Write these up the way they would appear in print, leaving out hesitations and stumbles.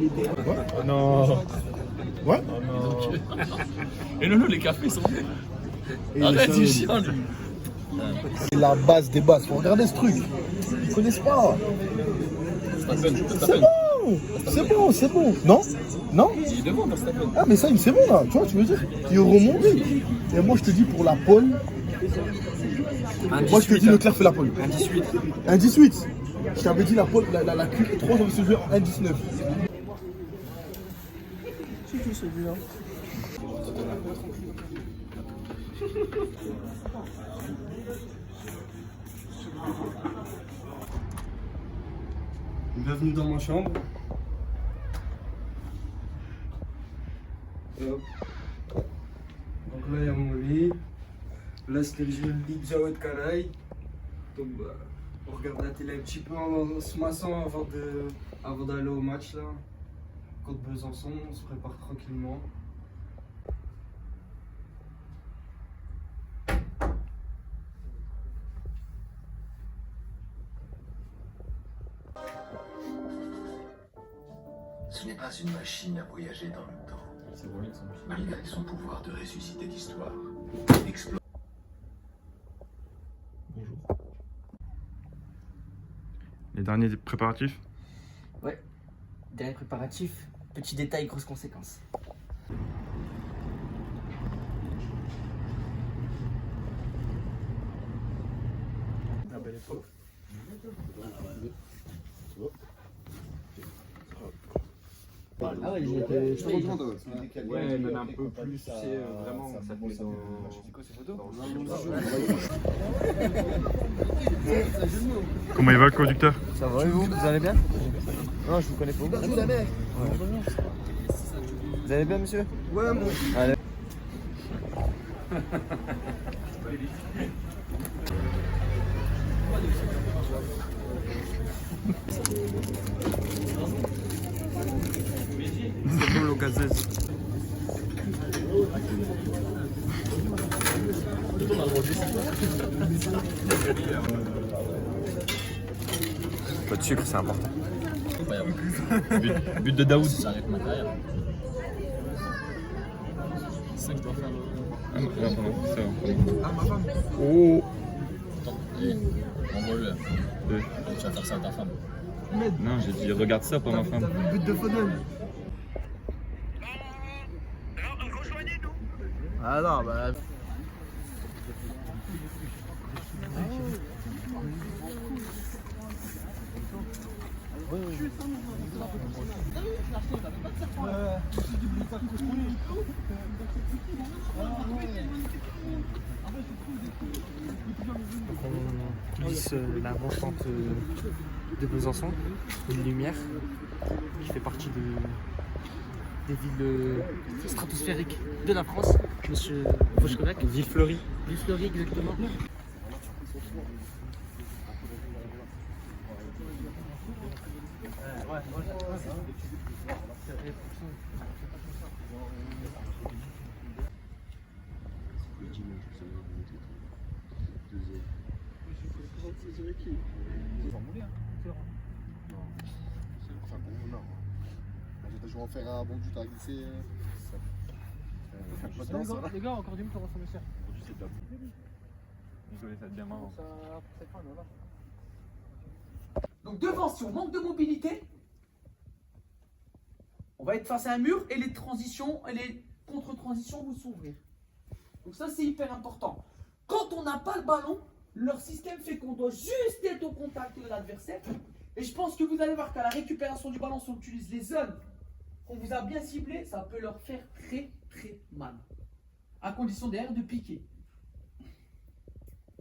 Oh non. Ouais. Oh non. Et non, les cafés sont bons. Et Arrête, ça, il chien, lui. c'est la base des bases. Faut regarder ce truc. Ils connaissent pas. C'est bon. C'est bon, c'est bon. Non? Non? Il est devant, Verstappen. Ah, mais ça, c'est bon là. Tu vois, tu veux dire? Il remonte. Et moi, je te dis pour la pole. Moi, je te dis Leclerc fait la pole. Un 18. Un 18. Je t'avais dit la pole, la Q3, j'avais se jouer en 1,19. C'est qui celui-là? Bienvenue dans ma chambre. Hop. Donc là il y a mon lit. Là c'était le jeu de Ligue Jawed Karaï. Donc bah, on regarde la télé un petit peu en se massant avant d'aller au match là. Contre Besançon, on se prépare tranquillement. Ce n'est pas une machine à voyager dans le temps. Malgré son pouvoir de ressusciter l'histoire, Bonjour. Les derniers préparatifs? Ouais, dernier préparatif, petit détail, grosse conséquence. La belle époque. Ah ouais, j'étais Ouais, même un peu plus, c'est vraiment, ça te met dans... Comment il va le conducteur? Ça va et vous allez bien? Non, je vous connais pas. Vous allez bien, monsieur? Ouais, moi. Allez. C'est bon, l'occasion. Pas de sucre, c'est important. Incroyable. But de Daoud. Ça arrête ma carrière. C'est ça que je dois faire. Ah non, c'est bon. Ah, ma femme. Oh. Attends, envoie-le. Tu vas faire ça à ta femme. Non, j'ai dit regarde ça, pas ma femme. But de Foden. Ah non, bah... On glisse l'avant-pente de Besançon, une lumière qui fait partie des villes stratosphériques de la France, monsieur Faucherebec. Ville fleurie. Ville fleurie, exactement. Je vais en faire un bon du à glisser. Les gars, encore du comment ça me sert. Désolé, ça devient marrant. Donc devant, si on manque de mobilité, on va être face à un mur et les transitions et les contre-transitions vont s'ouvrir. Donc ça, c'est hyper important. Quand on n'a pas le ballon, leur système fait qu'on doit juste être au contact de l'adversaire. Et je pense que vous allez voir qu'à la récupération du ballon, si on utilise les zones qu'on vous a bien ciblées, ça peut leur faire très très mal. À condition derrière de piquer.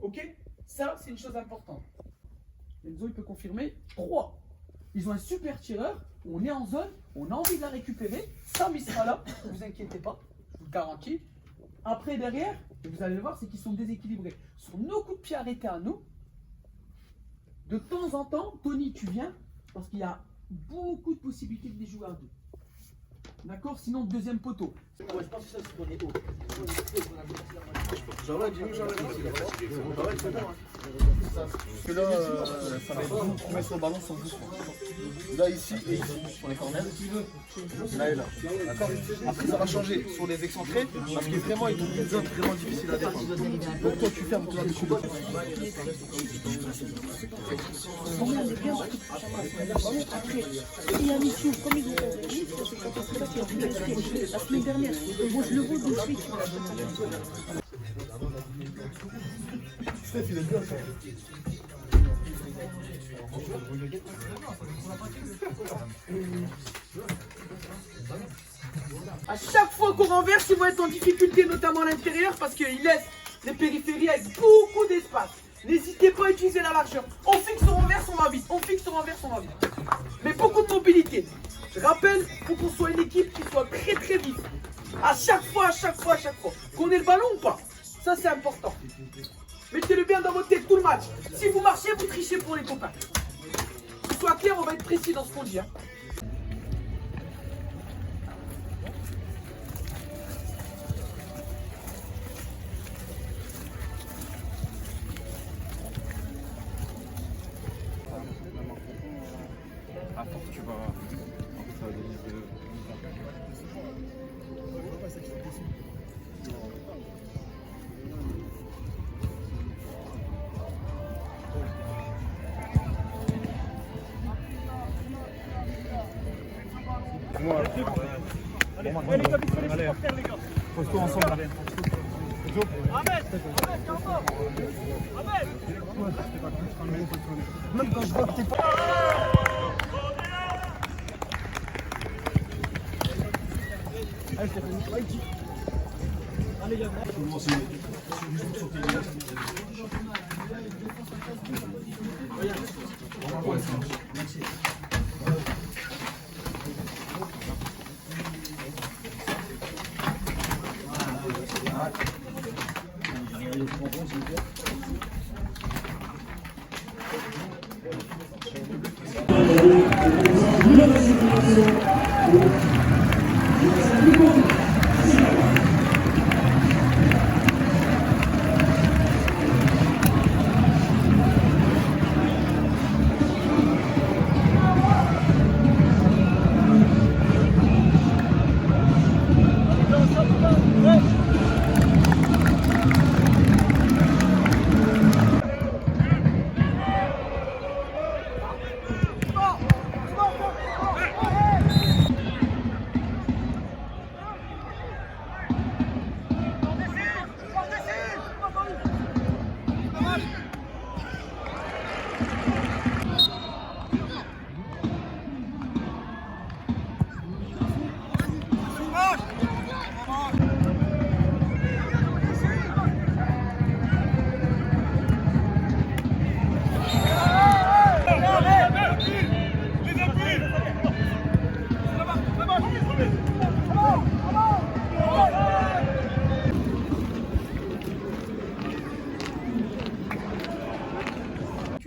Ok? Ça, c'est une chose importante. Enzo, il peut confirmer. 3. Ils ont un super tireur. On est en zone. On a envie de la récupérer. Sam, il sera là. Ne vous inquiétez pas. Je vous le garantis. Après, derrière, et vous allez le voir, c'est qu'ils sont déséquilibrés. Sur nos coups de pied arrêtés à nous, de temps en temps, Tony, tu viens, parce qu'il y a beaucoup de possibilités de les jouer à deux. D'accord? Sinon, deuxième poteau. Ouais, je pense que ça, c'est qu'on est haut. J'arrête, dis-nous, j'arrête. J'arrête, c'est bon. Parce que là, ça va être bon. On met sur le ballon sans doucement. Là, ici et ici, sur les corners. Là et là. D'accord? Après, ça va changer sur les excentrés. Parce que vraiment, ils ont une zone vraiment difficile à défendre. Donc, toi, tu fermes toi, dessus. Après, il y a mission, comme ils ont dit, c'est quand on se passe, il y a la semaine dernière. Moi, je le vois de suite. Steph, il est bien. À chaque fois qu'on renverse, ils vont être en difficulté, notamment à l'intérieur, parce qu'ils laissent les périphéries avec beaucoup d'espace. N'hésitez pas à utiliser la largeur. On fixe, on renverse, on va vite. On fixe, on renverse, on va vite. Mais beaucoup de mobilité. Je rappelle, il faut qu'on soit une équipe qui soit très très vite. À chaque fois. Qu'on ait le ballon ou pas. Ça, c'est important. Mettez-le bien dans votre tête tout le match. Si vous marchez, vous trichez pour les copains. Que ce soit clair, on va être précis dans ce qu'on dit. Hein. À force, tu vas. Ça va devenir de. Même quand je vois que t'es pas.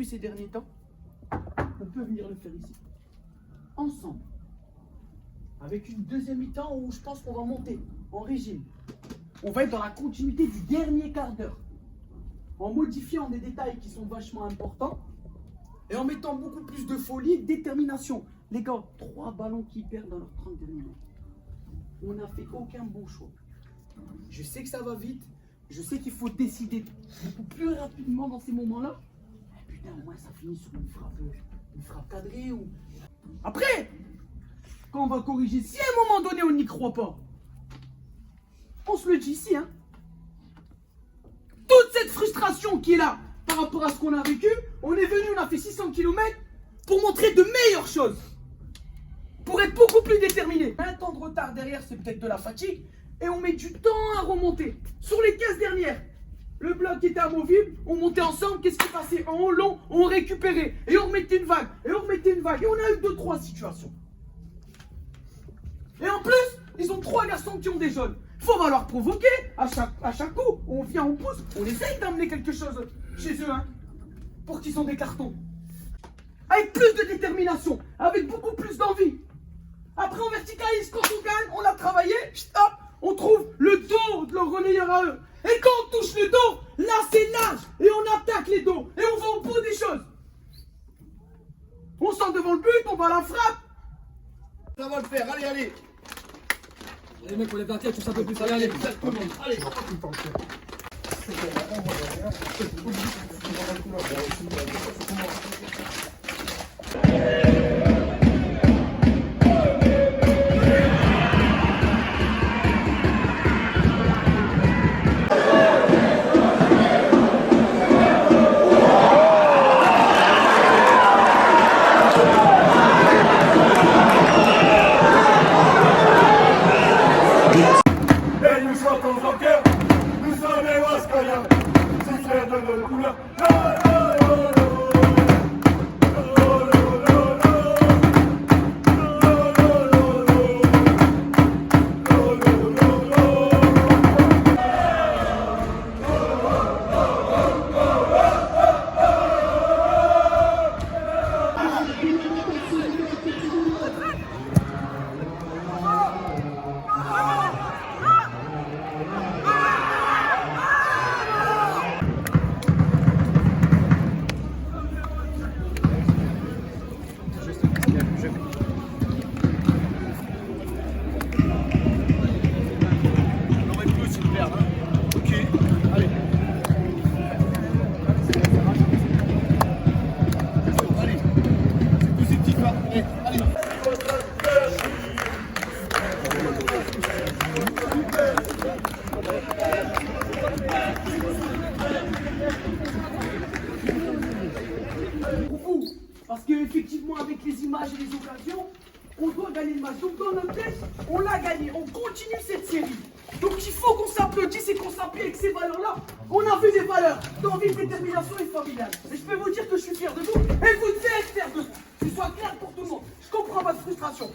Ces derniers temps, on peut venir le faire ici. Ensemble. Avec une deuxième mi-temps où je pense qu'on va monter en régime. On va être dans la continuité du dernier quart d'heure. En modifiant des détails qui sont vachement importants. Et en mettant beaucoup plus de folie et de détermination. Les gars, 3 ballons qui perdent dans leurs 30 derniers minutes. On n'a fait aucun bon choix. Je sais que ça va vite. Je sais qu'il faut décider beaucoup plus rapidement dans ces moments-là. Putain, au moins ça finit sur une frappe cadrée ou... Après, quand on va corriger, si à un moment donné on n'y croit pas, on se le dit ici, hein. Toute cette frustration qui est là par rapport à ce qu'on a vécu, on est venu, on a fait 600 km pour montrer de meilleures choses. Pour être beaucoup plus déterminé. Un temps de retard derrière, c'est peut-être de la fatigue. Et on met du temps à remonter. Sur les 15 dernières, le bloc était amovible, on montait ensemble, qu'est-ce qui passait en haut, long, on récupérait. Et on remettait une vague, et on remettait une vague. Et on a eu 2-3 situations. Et en plus, ils ont 3 garçons qui ont des jaunes. Faut falloir provoquer à chaque coup. On vient, on pousse, on essaye d'amener quelque chose chez eux, hein, pour qu'ils ont des cartons. Avec plus de détermination, avec beaucoup plus d'envie. Après en vertical, analyse quand on gagne, on l'a travaillé, hop, on trouve le dos de leur relayeur à eux. Et quand on touche le dos, là c'est large et on attaque les dos et on va au bout des choses. On sort devant le but, on va à la frappe. Ça va le faire, allez, allez. Les mecs, on lève la tête, tout un peu plus. Allez, allez. Allez. Parce qu'effectivement, avec les images et les occasions, on doit gagner le match. Donc dans notre tête, on l'a gagné. On continue cette série. Donc il faut qu'on s'applaudisse et qu'on s'appuie avec ces valeurs-là. On a vu des valeurs d'envie, de détermination et familiale. Et je peux vous dire que je suis fier de vous. Et vous devez être fier de vous. Que ce soit clair pour tout le monde. Je comprends votre frustration.